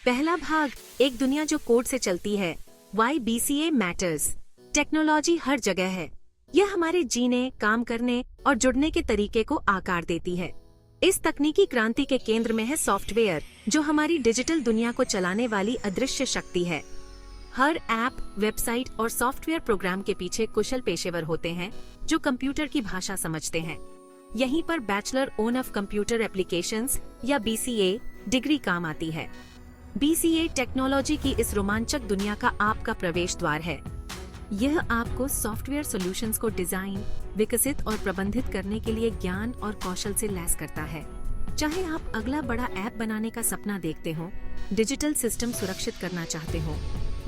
पहला भाग, एक दुनिया जो कोड से चलती है। Why BCA matters. टेक्नोलॉजी हर जगह है। यह हमारे जीने, काम करने और जुड़ने के तरीके को आकार देती है। इस तकनीकी क्रांति के केंद्र में है सॉफ्टवेयर, जो हमारी डिजिटल दुनिया को चलाने वाली अदृश्य शक्ति है। हर ऐप, वेबसाइट और सॉफ्टवेयर प्रोग्राम के पीछे कुशल पेशेवर होते हैं जो कंप्यूटर की भाषा समझते हैं। यहीं पर बैचलर ऑफ कंप्यूटर एप्लीकेशंस या BCA डिग्री काम आती है। BCA टेक्नोलॉजी की इस रोमांचक दुनिया का आपका प्रवेश द्वार है। यह आपको सॉफ्टवेयर सॉल्यूशंस को डिजाइन, विकसित और प्रबंधित करने के लिए ज्ञान और कौशल से लैस करता है। चाहे आप अगला बड़ा ऐप बनाने का सपना देखते हो, डिजिटल सिस्टम सुरक्षित करना चाहते हो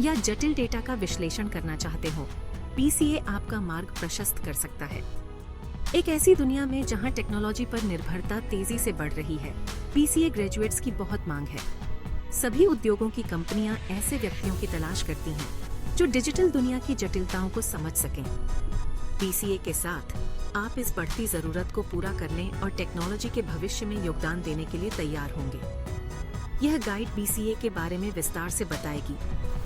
या जटिल डेटा का विश्लेषण करना चाहते हो, BCA आपका मार्ग प्रशस्त कर सकता है। एक ऐसी दुनिया में जहां टेक्नोलॉजी पर निर्भरता तेजी से बढ़ रही है, BCA ग्रेजुएट्स की बहुत मांग है। सभी उद्योगों की कंपनियां ऐसे व्यक्तियों की तलाश करती हैं जो डिजिटल दुनिया की जटिलताओं को समझ सकें। BCA के साथ आप इस बढ़ती जरूरत को पूरा करने और टेक्नोलॉजी के भविष्य में योगदान देने के लिए तैयार होंगे। यह गाइड BCA के बारे में विस्तार से बताएगी,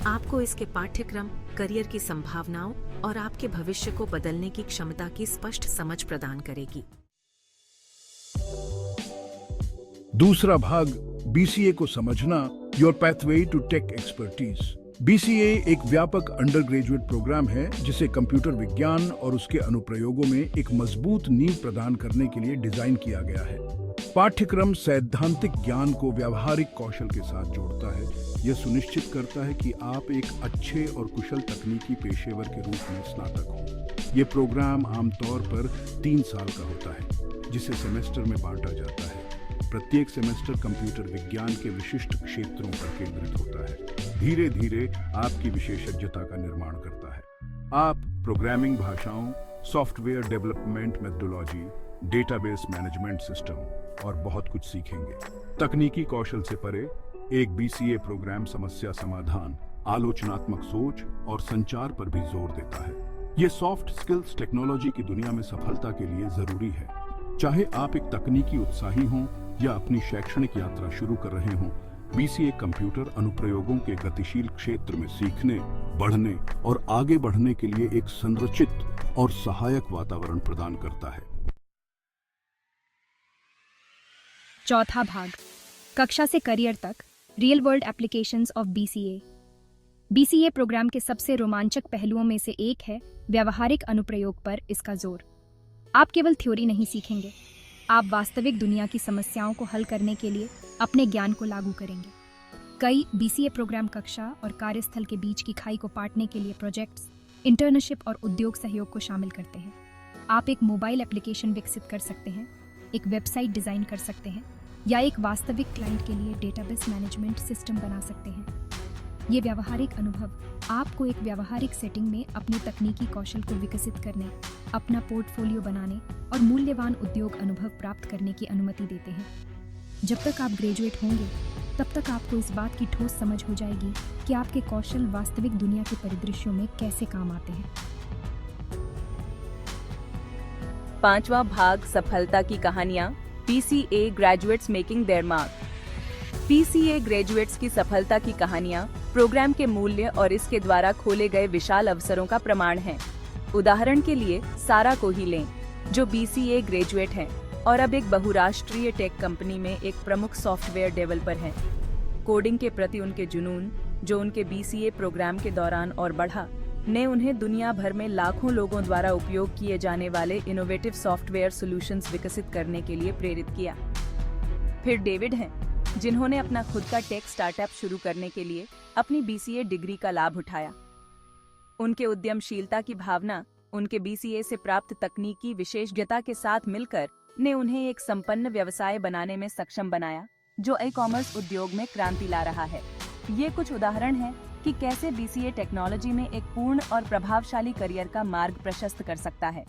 आपको इसके पाठ्यक्रम, करियर की संभावनाओं और आपके भविष्य को बदलने की क्षमता की स्पष्ट समझ प्रदान करेगी। दूसरा भाग, BCA को समझना, your pathway to tech expertise. BCA एक व्यापक अंडर ग्रेजुएट प्रोग्राम है जिसे कंप्यूटर विज्ञान और उसके अनुप्रयोगों में एक मजबूत नींव प्रदान करने के लिए डिजाइन किया गया है। पाठ्यक्रम सैद्धांतिक ज्ञान को व्यावहारिक कौशल के साथ जोड़ता है। यह सुनिश्चित करता है कि आप एक अच्छे और कुशल तकनीकी पेशेवर के रूप में स्नातक हो। ये प्रोग्राम आमतौर पर 3 साल का होता है, जिसे सेमेस्टर में बांटा जाता है। प्रत्येक सेमेस्टर कंप्यूटर विज्ञान के विशिष्ट क्षेत्रों पर केंद्रित होता है, धीरे धीरे आपकी विशेषज्ञता का निर्माण करता है। आप प्रोग्रामिंग भाषाओं, software development methodology, database management system और बहुत कुछ सीखेंगे। तकनीकी कौशल से परे एक BCA प्रोग्राम समस्या समाधान, आलोचनात्मक सोच और संचार पर भी जोर देता है। ये सॉफ्ट स्किल्स टेक्नोलॉजी की दुनिया में सफलता के लिए जरूरी है। चाहे आप एक तकनीकी उत्साही हों या अपनी शैक्षणिक यात्रा शुरू कर रहे हों, BCA कंप्यूटर अनुप्रयोगों के गतिशील क्षेत्र में सीखने, बढ़ने और आगे बढ़ने के लिए एक संरचित और सहायक वातावरण प्रदान करता है। चौथा भाग, कक्षा से करियर तक, real world applications of BCA। BCA program के सबसे रोमांचक पहलुओं में से एक है व्यावहारिक अनुप्रयोग पर इसका जोर। आप केवल थ्योरी नहीं सीखेंगे, आप वास्तविक दुनिया की समस्याओं को हल करने के लिए अपने ज्ञान को लागू करेंगे। कई BCA प्रोग्राम कक्षा और कार्यस्थल के बीच की खाई को पाटने के लिए प्रोजेक्ट्स, इंटर्नशिप और उद्योग सहयोग को शामिल करते हैं। आप एक मोबाइल एप्लीकेशन विकसित कर सकते हैं, एक वेबसाइट डिजाइन कर सकते हैं या एक वास्तविक क्लाइंट के लिए डेटाबेस मैनेजमेंट सिस्टम बना सकते हैं। ये व्यावहारिक अनुभव आपको एक व्यावहारिक सेटिंग में अपने तकनीकी कौशल को विकसित करने, अपना पोर्टफोलियो बनाने और मूल्यवान उद्योग अनुभव प्राप्त करने की अनुमति देते हैं। जब तक आप ग्रेजुएट होंगे, तब तक आपको इस बात की ठोस समझ हो जाएगी कि आपके कौशल वास्तविक दुनिया के परिदृश्यों में कैसे काम आते हैं। पांचवा भाग, सफलता की कहानियां, BCA graduates making their mark. BCA graduates की सफलता की कहानियां प्रोग्राम के मूल्य और इसके द्वारा खोले गए विशाल अवसरों का प्रमाण हैं। उदाहरण के लिए सारा को ही लें, जो BCA ग्रेजुएट हैं और अब एक बहुराष्ट्रीय टेक कंपनी में एक प्रमुख सॉफ्टवेयर डेवलपर हैं। कोडिंग के प्रति उनके जुनून, जो उनके BCA प्रोग्राम के दौरान और बढ़ा, ने उन्हें दुनिया भर में लाखों लोगों द्वारा उपयोग किए जाने वाले इनोवेटिव सॉफ्टवेयर सॉल्यूशंस विकसित करने के लिए प्रेरित किया। फिर डेविड हैं, जिन्होंने अपना खुद का टेक स्टार्टअप शुरू करने के लिए अपनी BCA डिग्री का लाभ उठाया। उनके उद्यमशीलता की भावना, उनके BCA से प्राप्त तकनीकी विशेषज्ञता के साथ मिलकर ने उन्हें एक संपन्न व्यवसाय बनाने में सक्षम बनाया, जो ई-कॉमर्स उद्योग में क्रांति ला रहा है। ये कुछ उदाहरण हैं कि कैसे BCA टेक्नोलॉजी में एक पूर्ण और प्रभावशाली करियर का मार्ग प्रशस्त कर सकता है।